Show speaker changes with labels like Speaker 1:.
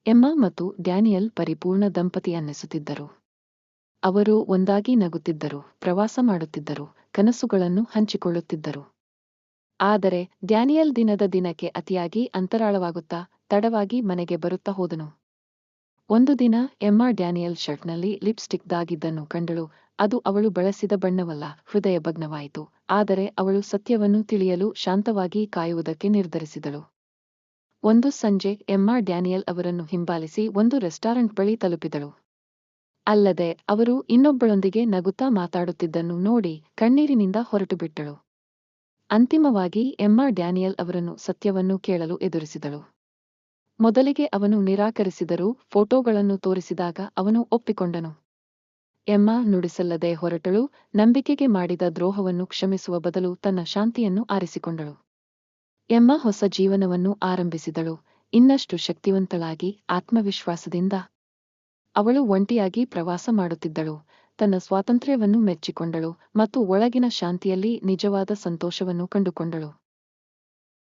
Speaker 1: Emma ಮತ್ತು Daniel ಪರಿಪೂರ್ಣ ದಂಪತಿ ಅನ್ನಿಸುತ್ತಿದ್ದರು. ಅವರು ಒಂದಾಗಿ ನಗುತ್ತಿದ್ದರು, ಪ್ರವಾಸ ಮಾಡುತ್ತಿದ್ದರು, ಕನಸುಗಳನ್ನು ಹಂಚಿಕೊಳ್ಳುತ್ತಿದ್ದರು. ಆದರೆ ಡ್ಯಾನಿಯಲ್ ದಿನದ ದಿನಕ್ಕೆ ಅತಿಯಾಗಿ ಅಂತರಾಳವಾಗುತ್ತಾ ತಡವಾಗಿ ಮನೆಗೆ ಬರುತ್ತಾ ಹೋದನು. ಒಂದು ದಿನ ಎಮ್ಮಾ ಡ್ಯಾನಿಯಲ್ ಶರ್ಟ್ನಲ್ಲಿ ಲಿಪ್ಸ್ಟಿಕ್ ದಾಗಿದ್ದನ್ನು ಕಂಡಳು. ಅದು ಅವಳು ಬಳಸಿದ ಬಣ್ಣವಲ್ಲ. ಹೃದಯಭಗ್ನವಾಯಿತು. ಆದರೆ ಅವಳು ಸತ್ಯವನ್ನು ತಿಳಿಯಲು ಶಾಂತವಾಗಿ ಕಾಯುವುದಕ್ಕೆ ನಿರ್ಧರಿಸಿದಳು. ಒಂದು ಸಂಜೆ ಎಮ್ಮಾ ಡ್ಯಾನಿಯಲ್ ಅವರನ್ನು ಹಿಂಬಾಲಿಸಿ ಒಂದು ರೆಸ್ಟಾರೆಂಟ್ ಬಳಿ ತಲುಪಿದಳು. ಅಲ್ಲದೆ ಅವರು ಇನ್ನೊಬ್ಬಳೊಂದಿಗೆ ನಗುತ್ತಾ ಮಾತಾಡುತ್ತಿದ್ದನ್ನು ನೋಡಿ ಕಣ್ಣೀರಿನಿಂದ ಹೊರಟುಬಿಟ್ಟಳು. ಅಂತಿಮವಾಗಿ ಎಮ್ಮಾ ಡ್ಯಾನಿಯಲ್ ಅವರನ್ನು ಸತ್ಯವನ್ನು ಕೇಳಲು ಎದುರಿಸಿದಳು. ಮೊದಲಿಗೆ ಅವನು ನಿರಾಕರಿಸಿದರೂ ಫೋಟೋಗಳನ್ನು ತೋರಿಸಿದಾಗ ಅವನು ಒಪ್ಪಿಕೊಂಡನು. ಎಮ್ಮಾ ನುಡಿಸಲ್ಲದೆ ಹೊರಟಳು. ನಂಬಿಕೆಗೆ ಮಾಡಿದ ದ್ರೋಹವನ್ನು ಕ್ಷಮಿಸುವ ಬದಲು ತನ್ನ ಶಾಂತಿಯನ್ನು ಆರಿಸಿಕೊಂಡಳು. ಎಮ್ಮಾ ಹೊಸ ಜೀವನವನ್ನು ಆರಂಭಿಸಿದಳು, ಇನ್ನಷ್ಟು ಶಕ್ತಿವಂತಳಾಗಿ, ಆತ್ಮವಿಶ್ವಾಸದಿಂದ. ಅವಳು ಒಂಟಿಯಾಗಿ ಪ್ರವಾಸ ಮಾಡುತ್ತಿದ್ದಳು, ತನ್ನ ಸ್ವಾತಂತ್ರ್ಯವನ್ನು ಮೆಚ್ಚಿಕೊಂಡಳು ಮತ್ತು ಒಳಗಿನ ಶಾಂತಿಯಲ್ಲಿ ನಿಜವಾದ ಸಂತೋಷವನ್ನು ಕಂಡುಕೊಂಡಳು.